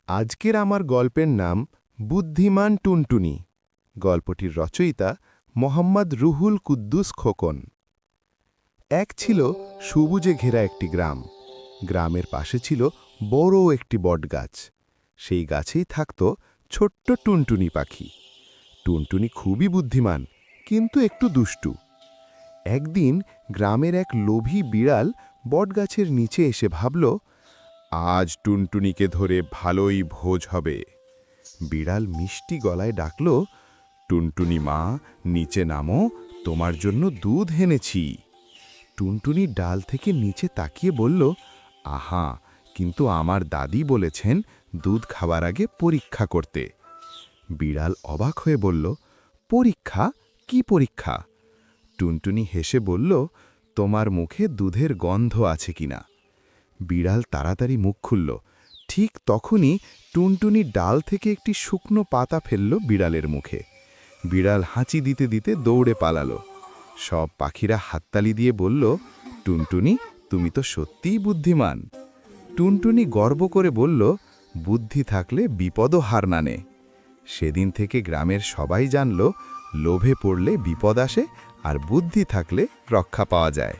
আজকের আমার গল্পের নাম বুদ্ধিমান টুনটুনি। গল্পটির রচয়িতা মোহাম্মদ রুহুল কুদ্দুস খোকন। এক ছিল সবুজে ঘেরা একটি গ্রাম। গ্রামের পাশে ছিল বড় একটি বটগাছ। সেই গাছেই থাকত ছোট্ট টুনটুনি পাখি। টুনটুনি খুবই বুদ্ধিমান, কিন্তু একটু দুষ্টু। একদিন গ্রামের এক লোভী বিড়াল বটগাছের নিচে এসে ভাবল, আজ টুনটুনিকে ধরে ভালোই ভোজ হবে। বিড়াল মিষ্টি গলায় ডাকল, টুনটুনি মা, নিচে নামো, তোমার জন্য দুধ এনেছি। টুনটুনি ডাল থেকে নিচে তাকিয়ে বলল, আহা, কিন্তু আমার দাদি বলেছেন দুধ খাবার আগে পরীক্ষা করতে। বিড়াল অবাক হয়ে বলল, পরীক্ষা? কি পরীক্ষা? টুনটুনি হেসে বলল, তোমার মুখে দুধের গন্ধ আছে কিনা। বিড়াল তাড়াতাড়ি মুখ খুলল। ঠিক তখনই টুনটুনি ডাল থেকে একটি শুকনো পাতা ফেলল বিড়ালের মুখে। বিড়াল হাঁচি দিতে দিতে দৌড়ে পালালো। সব পাখিরা হাততালি দিয়ে বলল, টুনটুনি, তুমি তো সত্যিই বুদ্ধিমান। টুনটুনি গর্ব করে বলল, বুদ্ধি থাকলে বিপদও হার নানে। সেদিন থেকে গ্রামের সবাই জানল, লোভে পড়লে বিপদ আসে, আর বুদ্ধি থাকলে রক্ষা পাওয়া যায়।